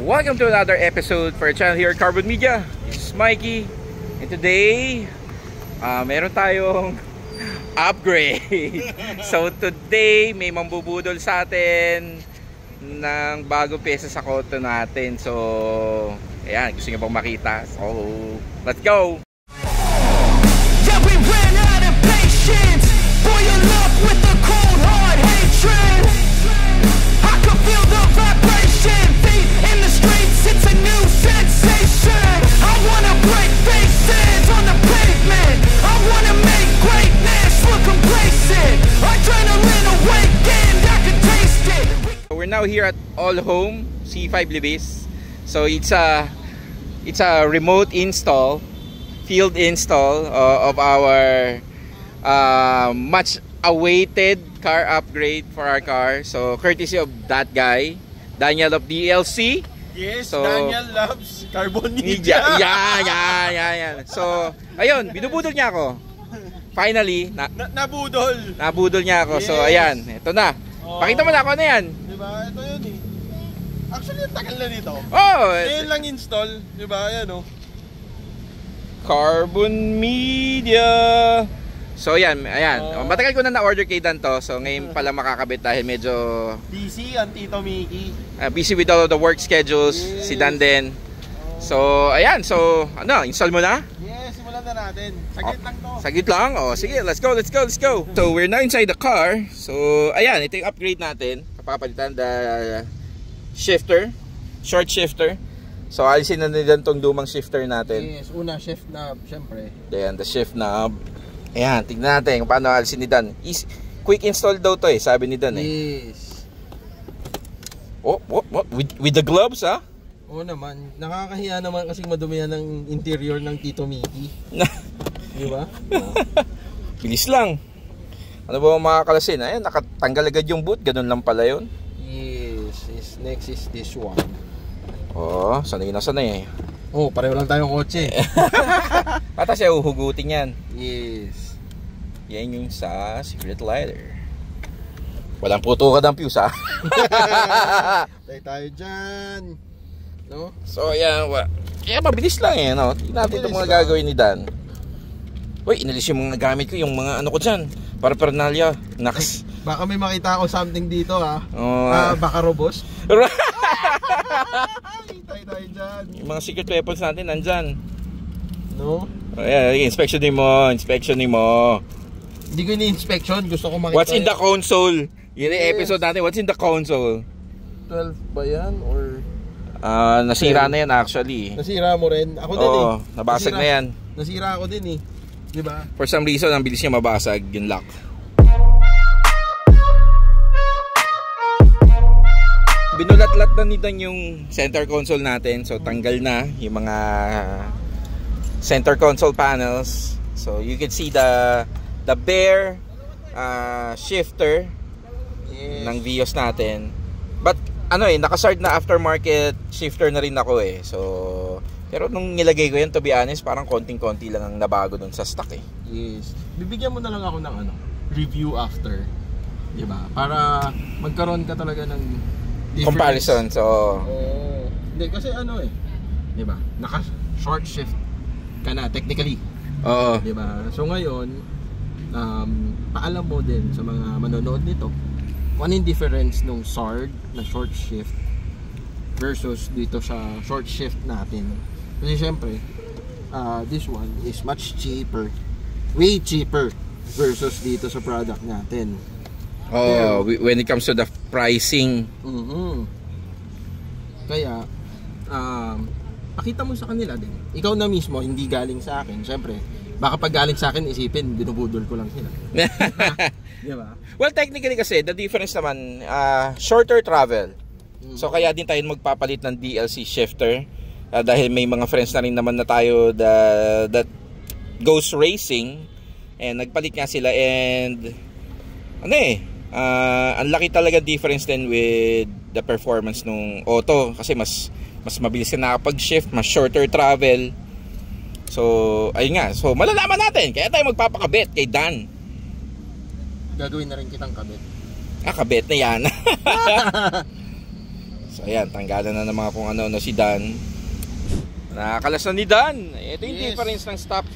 Welcome to another episode for our channel here at Carbon Media. This is Mikey. And today, meron tayong upgrade. So today, may mambubudol sa atin ng bagong pyesa sa koto natin. So, ayan, gusto nyo bang makita? So, let's go! Yeah, we ran out of patience. Boil up with the cold hard hatred. I can feel the vibration. Feet in the streets, it's a new sensation. I wanna break faces on the pavement. I wanna make greatness look complacent. Adrenaline awakened, I can taste it. We're now here at All Home C5 Libis. So it's a remote install, field install of our much awaited car upgrade for our car. So courtesy of that guy, Daniel of DLC. Yes, so, Daniel loves Carbon Media. Yeah. So, ayun, binubudol niya ako. Finally, nabudol niya ako. Yes. So, ayan, ito na. Pakita mo na ako na yan. Diba? Ito yun eh. Actually, ang tagal na nito. Ngayon lang install. Diba? Ayan o. Carbon Media. So, ayan. Matagal ko na na-order kay Dan to. So, ngayon pala makakabit dahil medyo busy ang Tito Mickey. Busy with all of the work schedules. Yes. Si Dan din. So, ayan. So, install mo na? Yes, simulan na natin. Saglit lang to. Saglit lang? Sige, let's go. So, we're now inside the car. So, ayan. Ito yung upgrade natin. Kapapalitan the shifter. Short shifter. So, alisin na nila itong lumang shifter natin. Yes, una shift knob, syempre. Ayan, the shift knob. Ayan, tignan natin kung paano alisin ni Dan. Quick install daw to sabi ni Dan Yes. With the gloves Oo naman, nakakahiya naman kasi madumihan ng interior ng Tito Mickey. Di ba? Bilis lang. Ano ba makakalasin? Ayan, nakatanggal agad yung boot. Ganun lang pala yun. Yes. Next is this one. Sanay na sanay. Pareho lang tayong kotse. Ata siya uhugutin yan. Yes. Yan yung sa secret lighter. Walang putukan ng fuse Tayo dyan. No? So ayan, mabilis lang no? Tingnan natin itong mga gagawin ni Dan. Uy, inalis yung mga gamit ko, yung mga ano ko dyan. Para parnalya. Naks. Baka may makita ako something dito baka robos. Tayo dyan. Yung mga secret weapons natin nandyan. No? Ayan, inspection mo. Hindi ko ini-inspection, gusto ko makita. What's in the console? Yun yung episode natin, what's in the console? 12 ba yan? Or nasira na yan actually. Nasira mo rin? Ako din nabasag na yan. Nasira ako din Diba? For some reason, ang bilis niya mabasag yung lock. Binulat-lat na nito yung center console natin. So tanggal na yung mga center console panels. So you can see the bare shifter ng Vios natin. But nakasard na aftermarket shifter na rin ako So pero nung nilagay ko yan, to be honest, parang konting-konti lang ang nabago dun sa stock Yes. Bibigyan mo na lang ako ng review after. Diba? Para magkaroon ka talaga ng comparison. So hindi kasi diba? Naka short shift ka na technically. Diba? So ngayon paalam mo din sa mga manonood nito kung ano yung difference nung SARD na short shift versus dito sa short shift natin. Kasi syempre this one is much cheaper, way cheaper versus dito sa product natin. When it comes to the pricing. Kaya pakita mo sa kanila din. Ikaw na mismo, hindi galing sa akin. Syempre, baka pag galing sa akin isipin binubudol ko lang sila. Diba? Well, technically kasi the difference naman shorter travel. So kaya din tayo magpapalit ng DLC shifter dahil may mga friends na rin naman na tayo that goes racing and nagpalit nga sila and ang laki talaga difference din with the performance nung auto kasi mas mabilis ka nakapag-shift, mas shorter travel. So ayun nga, so malalaman natin kaya tayo magpapakabit kay Dan. Gagawin na rin kitang kabit. Kabit na yan. So ayan, tanggalan na ng mga kung ano si Dan. Nakakalas na ni Dan. Ito yung difference ng stop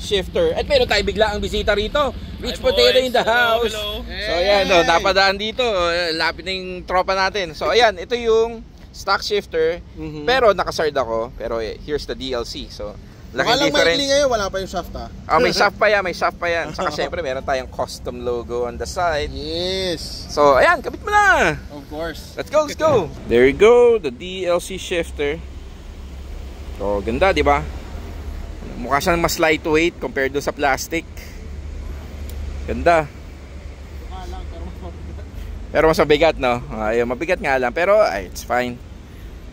shifter. At meron tayo bigla ang bisita rito. Rich Potato in the house. Hello. So ayan, napadaan dito. Lapit na yung tropa natin. So ayan, ito yung stock shifter. Pero nakasard ako. Pero here's the DLC. So laking difference. Maikli ngayon, wala pa yung shaft ha. May shaft pa yan, may shaft pa yan. Saka syempre meron tayong custom logo on the side. Yes. So ayan, kabit mo na. Of course. Let's go, let's go. There you go, the DLC shifter. So ganda, di ba? Mukha siyang mas lightweight compared do sa plastic. Ganda. Pero mas mabigat, no? Ay, mabigat nga lang, pero it's fine.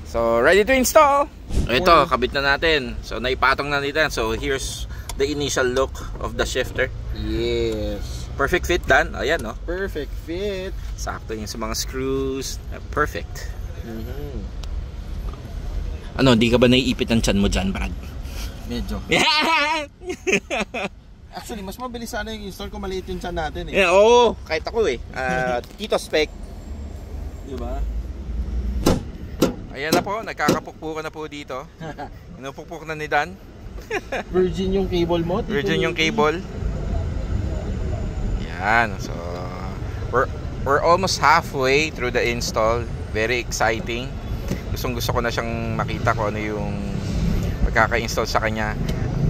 So ready to install. Ito, kabit na natin. So naipatong na nito. So here's the initial look of the shifter. Yes. Perfect fit, Dan. Ayan, no? Perfect fit. Sakto yung sa mga screws. Perfect. Ano, di ka ba naiipit ang tiyan mo dyan, Brad? Medyo. Actually, mas mabilis sana yung install kung maliit yung tiyan natin eh. Yeah, oo, kahit ako eh. Tito spec. Diba? Ayan na po, nagkakapukpukan na po dito. Inupukpuk na ni Dan. Virgin yung cable mo? Virgin yung cable. Yan, so we're almost halfway through the install. Very exciting. Gusto ko na siyang makita ko ano yung magkaka-install sa kanya.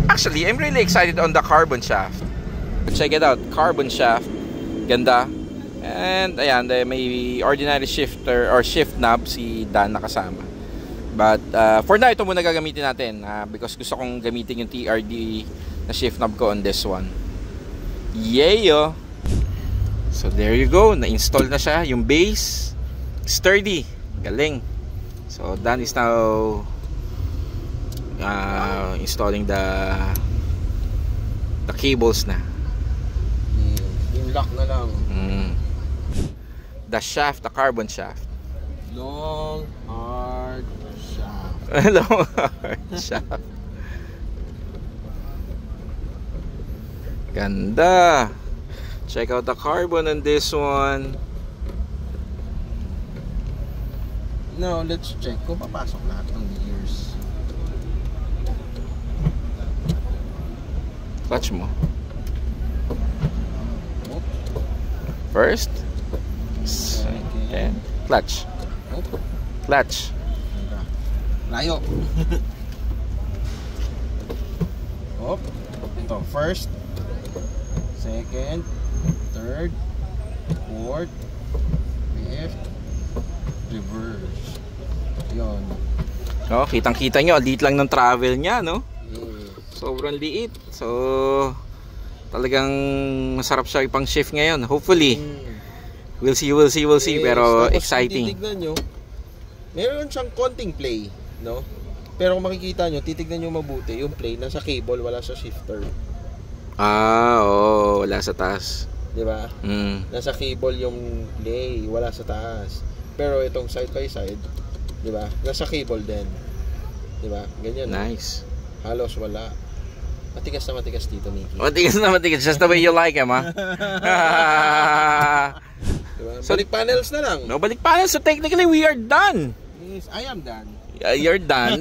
Actually, I'm really excited on the carbon shaft. Check it out, carbon shaft. Ganda. And ayan, may ordinary shifter or shift knob si Dan nakasama. But for now, ito muna gagamitin natin because gusto kong gamitin yung TRD na shift knob ko on this one. Yay! So there you go, na-install na siya. Yung base, sturdy. Galing. So Dan is now installing the cables na. Yung lock na lang. The shaft, the carbon shaft. Long, hard shaft. Long, hard shaft. Ganda. Check out the carbon on this one. Now, let's check kung papasok lahat ng gears. Clutch mo. First. Second. Clutch. Clutch. Layo. Op. Ito. First. Second. Third. Fourth. Fifth. Reverse. Yun. No, kitang-kita nyo, liit lang ng travel niya, no? Yes. Sobrang liit. So, talagang masarap siya ipang shift ngayon. Hopefully. We'll see. Yes, pero exciting. Titignan nyo, meron siyang konting play, no? Pero kung makikita nyo, titignan nyo mabuti, yung play nasa cable, wala sa shifter. Oo, wala sa taas. Diba? Nasa cable yung play, wala sa taas. Pero itong side by side, diba? Nasa cable din. Diba? Ganyan. Nice. Halos wala. Matigas na matigas dito, Mickey. Matigas na matigas. Just the way you like him, ha? Diba? Balik panels na lang. No, balik panels. So technically, we are done. Yes, I am done. You're done.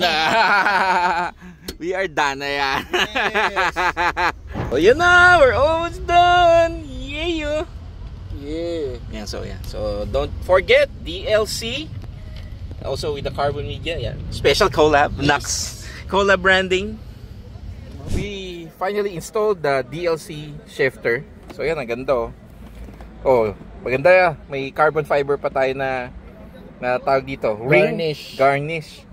We are done. Ayan. Yes. Oh, yun na. We're almost done. Yeah. Yeah. So don't forget DLC. Also with the carbon media. Yeah. Special collab. Yes. Nux. Collab branding. We finally installed the DLC shifter. So yan, ang ganda. Oh, maganda. May carbon fiber pa tayo na tawag dito. Ring. Garnish.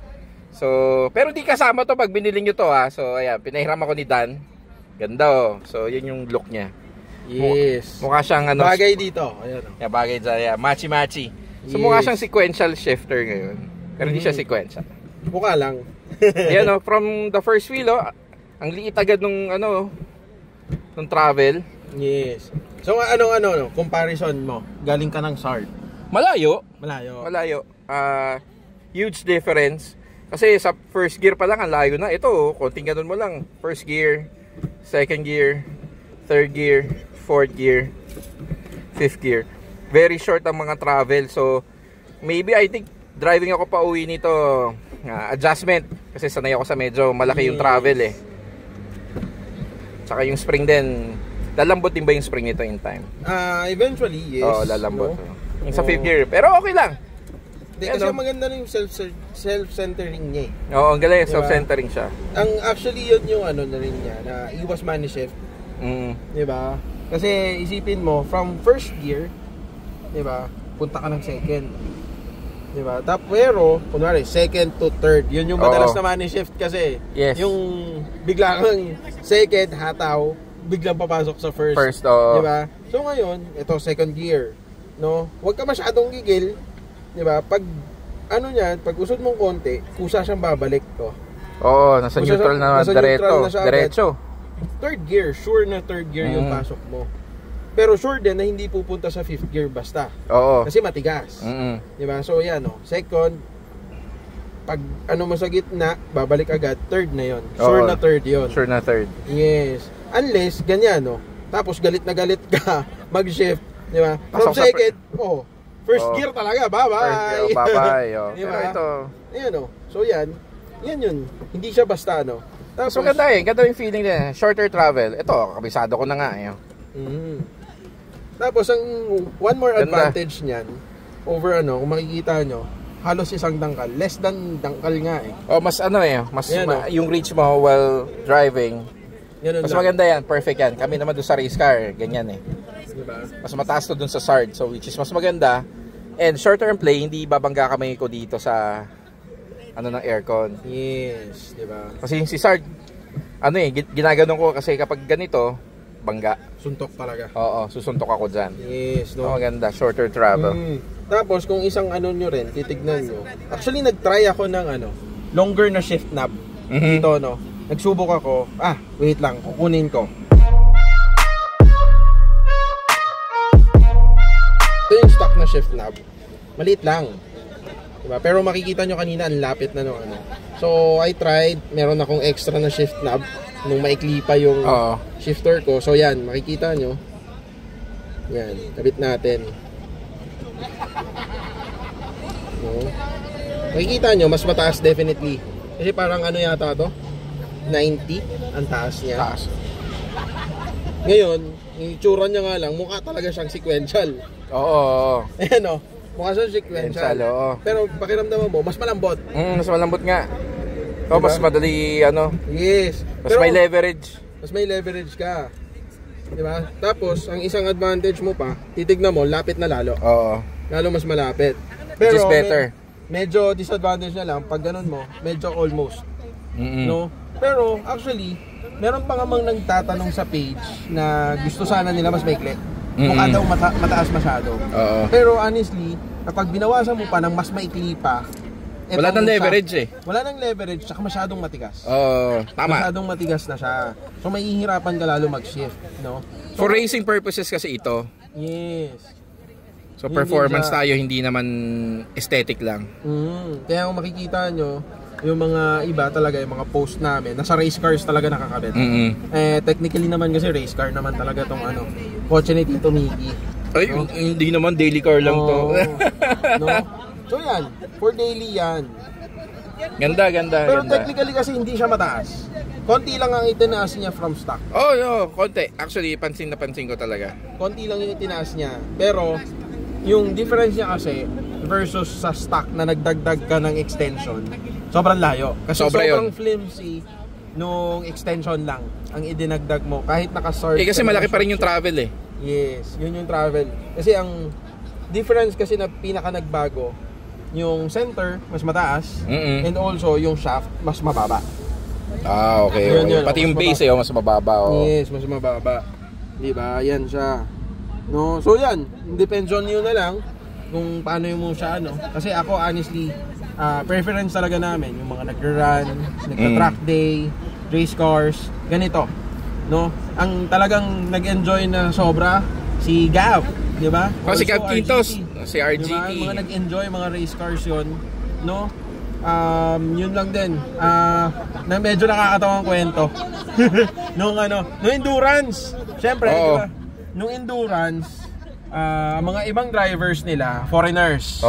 So, pero di kasama to pag binili nyo to ha. So ayan, pinahiram ako ni Dan. Ganda oh. So yun yung look niya. Yes. Mukha siyang ano, bagay dito. Ayan. Yeah, bagay dyan. Yeah, matchy-matchy. So Yes. mukha siyang sequential shifter ngayon. Pero hindi siya sequential. Mukha lang. Ayan oh, from the first wheel oh, ang liit agad nung ano, nung travel. Yes. So ano, comparison mo? Galing ka ng SART. Malayo. Huge difference. Kasi sa first gear pa lang ang layo na. Ito oh, konting ganun mo lang. First gear, second gear, third gear, fourth gear, fifth gear. Very short ang mga travel. So maybe I think driving ako pa uwi nito, adjustment. Kasi sanay ako sa medyo malaki yung travel eh. Tsaka yung spring din, lalambot din ba yung spring nito in time? Eventually, yes. Oo, lalambot. No? Yung sa 5th gear. Pero okay lang. Hindi, kasi maganda na yung self-centering niya eh. Oo, ang galing. Self-centering siya. Ang actually yun yung ano na rin niya, na iwas money shift. Diba? Kasi isipin mo, from first gear, diba, punta ka ng second. Diba? Pero, kunwari, second to third, yun yung madalas na money shift kasi. Yes. Yung bigla kang second, hataw, biglang papasok sa first. First, oo. Diba? So ngayon, ito second gear. No? Huwag ka masyadong gigil. Diba? Pag, ano yan, pag usod mong konti, kusa siyang babalik to. Oo, nasa neutral na diretso. Third gear, sure na third gear yung pasok mo. Pero sure din na hindi pupunta sa 5th gear basta. Oo. Kasi matigas. Diba? So yan o. Second, pag ano mo sa gitna, babalik agad. Third na yon. Sure na third yon. Sure na third. Yes. Unless, ganyan no. Tapos galit na galit ka, mag-shift. Diba? From second, first gear talaga. Bye-bye. Bye-bye. Diba? Pero ito. Ayan o. So yan. Yan yun. Hindi siya basta no. Tapos, so ganda eh. Ganda yung feeling din. Shorter travel. Ito, kabisado ko na nga eh. Tapos ang one more advantage niyan over ano, kung makikita nyo, halos isang dangkal, less than dangkal nga eh. Mas ano eh, mas yung reach mo while driving. Mas maganda yan, perfect yan. Kami naman doon sa race car, ganyan eh. Diba? Mas mataas to doon sa SARD, so which is mas maganda. And shorter and play, hindi babangga kamay ko dito sa ano ng aircon. Yes, diba? Kasi yung si SARD, ano eh, ginaganon ko kasi kapag ganito, bangga. Suntok talaga. Oo, susuntok ako dyan. Yes, no? Maganda, shorter travel. Tapos kung isang ano nyo rin, titignan nyo. Actually, nag-try ako ng ano, longer na shift knob. Dito, no? Nagsubok ako. Wait lang, kukunin ko. Ito yung stock na shift knob. Maliit lang. Diba? Pero makikita nyo kanina, ang lapit na nung ano. So, I tried. Meron akong extra na shift knob. Nung maikli pa yung shifter ko. So, yan. Makikita nyo. Yan. Kabit natin. No? Makikita nyo, mas mataas definitely. Kasi parang ano yata to? 90 ang taas niya. Taas. Ngayon, yung itsura niya nga lang, mukha talaga siyang sequential. Oo. Ayan o. Mukha siyang sequential. Pero pakiramdaman mo, mas malambot. Mas malambot nga. Diba? Mas madali, ano? Yes. Mas may leverage. Mas may leverage ka. Diba? Tapos, ang isang advantage mo pa, titignan mo, lapit na lalo. Oo. Lalo mas malapit. Pero, which is better. Medyo disadvantage na lang, pag ganun mo, medyo almost. No? Pero, actually, meron pa ngamang nagtatanong sa page na gusto sana nila mas maikli. Mukha daw mataas masyado. Pero honestly, kapag binawasan mo pa ng mas maikli pa, wala nang leverage eh. Wala nang leverage, saka masyadong matigas. Tama. Masyadong matigas na siya. So may ihirapan ka lalo mag-shift, no? So, for racing purposes kasi ito. Yes. So performance tayo, hindi naman aesthetic lang. Kaya kung makikita nyo, yung mga iba talaga, yung mga post namin, nasa race cars talaga nakakabit. Technically naman kasi race car naman talaga tong ano, kotse ni Tito Miggy. Ay, no? Hindi naman, daily car lang to. No? So yan, for daily yan. Ganda. Pero technically kasi hindi siya mataas. Konti lang ang itinaas niya from stock. Konti. Actually, pansin ko talaga. Konti lang yung itinaas niya. Pero, yung difference niya kasi versus sa stock na nagdagdag ka ng extension, sobrang layo. Kasi sobrang flimsy nung extension lang ang idinagdag mo. Kahit naka-sort. Kasi malaki pa rin yung travel eh. Yes, yun yung travel. Kasi ang difference kasi na pinaka nagbago, yung center mas mataas and also yung shaft mas mababa. Okay. Yun, pati yung base mas mababa. Yes, mas mababa. Diba? Yan siya. No, so yan, depends on you na lang kung paano yung mo siya ano. Kasi ako honestly, preference talaga namin yung mga nag-run, nagta-track day, race cars, ganito. No? Ang talagang nag-enjoy na sobra si Gav, di ba? Si Gav Quintos, si RGT. Diba? Mga nag-enjoy mga race cars 'yon, no? Yun lang din. Na medyo nakakatawang kwento. nung endurance. Syempre, diba? Nung endurance, mga ibang drivers nila, foreigners.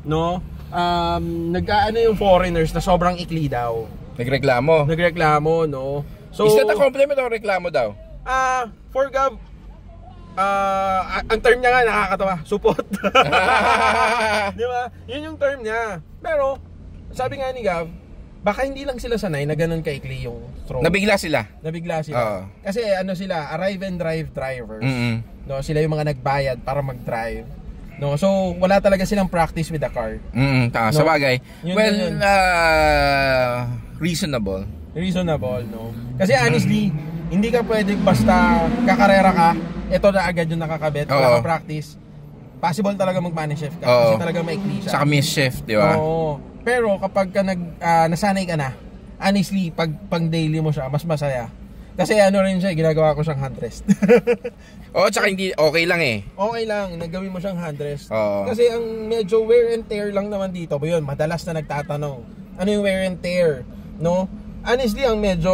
No? nag-aano yung foreigners na sobrang ikli daw. Nagreklamo, no? So, is that a compliment o reklamo daw? For Gav, ang term niya nga nakakatawa, supot. Di ba? Yun yung term niya. Pero, sabi nga ni Gav, baka hindi lang sila sanay na ganun kaikli yung throw. Nabigla sila. Kasi ano sila, arrive and drive drivers. No, sila yung mga nagbayad para mag-drive. No, so wala talaga silang practice with the car. No? Sa bagay. Yun. Reasonable, no. Kasi honestly, hindi ka pwedeng basta kakarera ka, ito na agad yung nakakabit, wala ka practice. Possible talaga mag-manage shift ka kasi talaga maikli siya. Saka miss shift, di ba? Oo. Pero kapag ka nasanay ka na, honestly, pag daily mo siya, mas masaya. Kasi ano rin siya, ginagawa ko siyang hand rest. Tsaka hindi, okay lang eh. Okay lang, nagawin mo siyang hand rest. Kasi ang medyo wear and tear lang naman dito. Yun, madalas na nagtatanong, ano yung wear and tear? No? Honestly, ang medyo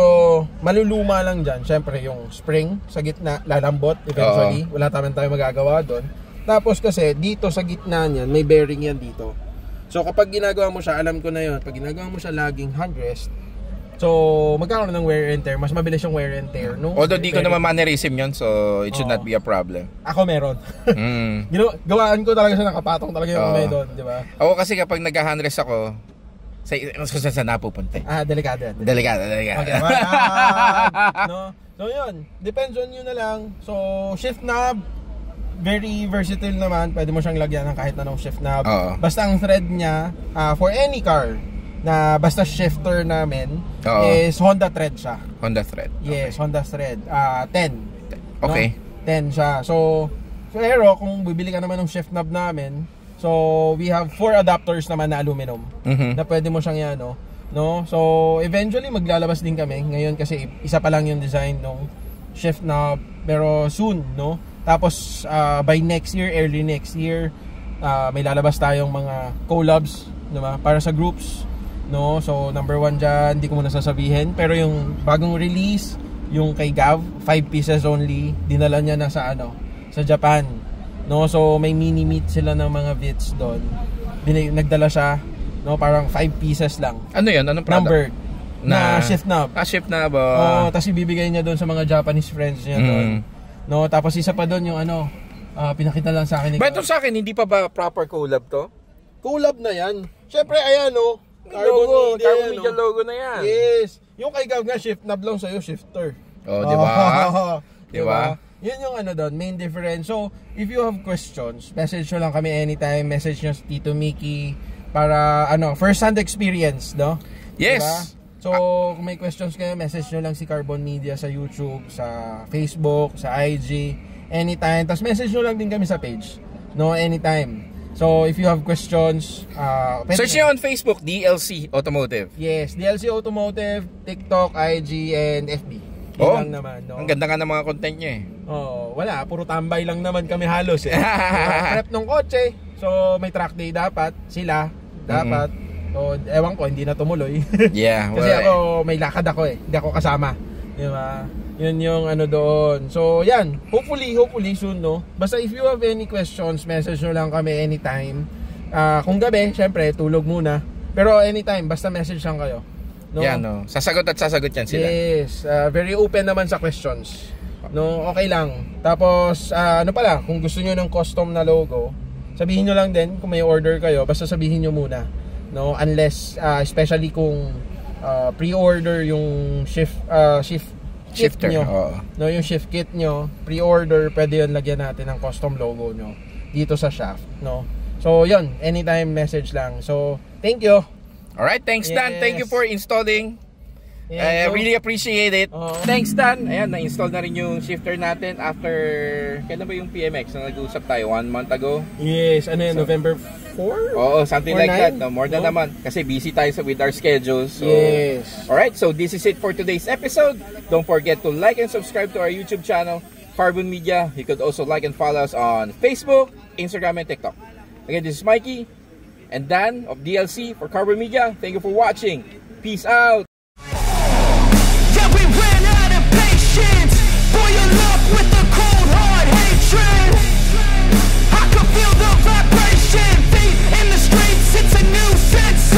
maluluma lang dyan, syempre yung spring sa gitna, lalambot eventually. Wala tayo magagawa doon. Tapos kasi, dito sa gitna niyan, may bearing yan dito. So kapag ginagawa mo siya, alam ko na yun, pag ginagawa mo siya laging hand rest, so magkakaroon ng wear and tear, mas mabilis yung wear and tear. No? Although di ko naman mannerism yun, so it should not be a problem. Ako meron. Gawaan ko talaga siya, nakapatong talaga yung kamay doon, di ba? Ako kasi kapag nag-hand rest ako, saan napupunta? Delikado. Okay, no? So yun, depends on you na lang. So shift knob, very versatile naman. Pwede mo siyang lagyan ng kahit anong shift knob. Basta ang thread niya, for any car na basta shifter namin, is Honda thread siya. Yes, Honda thread. 10. Okay. No? 10 siya. So, pero kung bibili ka naman ng shift knob namin, so we have 4 adapters naman na aluminum na pwede mo siyang yan, no? So, eventually maglalabas din kami. Ngayon kasi isa pa lang yung design ng shift knob, pero soon, no? Tapos by next year, early next year, may lalabas tayong mga collabs, diba? Para sa groups, no? So number 1 dyan, hindi ko muna sasabihin, pero yung bagong release, yung kay Gav, 5 pieces only, dinala niya na sa Japan, no? So may mini meet sila ng mga vits doon. Nagdala siya, no? Parang 5 pieces lang. Ano yun? Anong product? Numbered na shift knob. Shift knob. Tapos ibibigay niya doon sa mga Japanese friends niya doon. No, tapos isa pa doon yung pinakita lang sa akin. Ba ito sa akin, hindi pa ba proper collab to? Collab na yan. Siyempre, ayan Carbon Media logo na yan. Yes. Yung kay Gav nga, shift knob lang sa'yo, shifter. Di ba? Di ba? Yun yung doon, main difference. So, if you have questions, message nyo lang kami anytime. Message nyo si Tito Mickey para, first hand experience, no? Yes. Diba? So, kung may questions kayo, message nyo lang si Carbon Media sa YouTube, sa Facebook, sa IG, anytime. Tapos message nyo lang din kami sa page, no? Anytime. So, if you have questions, search nyo on Facebook, DLC Automotive. Yes, DLC Automotive, TikTok, IG, and FB. Lang naman, no? Ang ganda nga ng mga content nyo eh. Wala, puro tambay lang naman kami halos eh. Prep ng kotse, so may track day dapat, dapat. So, ewan ko, hindi na tumuloy. Yeah, kasi ako, may lakad ako eh. Hindi ako kasama. Di ba? Yun yung doon. So, yan. Hopefully soon, no? Basta if you have any questions, message nyo lang kami anytime. Kung gabi, syempre, tulog muna. Pero anytime, basta message lang kayo. No? Yeah, no? Sasagot yan sila. Yes. Very open naman sa questions. No? Okay lang. Tapos, kung gusto nyo ng custom na logo, sabihin nyo lang din kung may order kayo. Basta sabihin nyo muna. No, unless especially kung pre-order yung shifter nyo, no, yung shift kit nyo, pre-order, pwede yun lagyan natin ng custom logo nyo dito sa shaft, no. So yun, anytime message lang. So thank you. Alright, thanks Dan. Thank you for installing. I really appreciate it. Thanks Dan. Ayan, na-install na rin yung shifter natin after, kailan ba yung PMX na nag-usap tayo? 1 month ago? Yes, November 4? Oo, something like 9? That. No, more than naman. Kasi busy tayo with our schedules. So, yes. Alright, so this is it for today's episode. Don't forget to like and subscribe to our YouTube channel, Carbon Media. You could also like and follow us on Facebook, Instagram, and TikTok. Again, this is Mikey and Dan of DLC for Carbon Media. Thank you for watching. Peace out. Boil up with the cold hard hatred. I can feel the vibration, feet in the streets. It's a new sensation.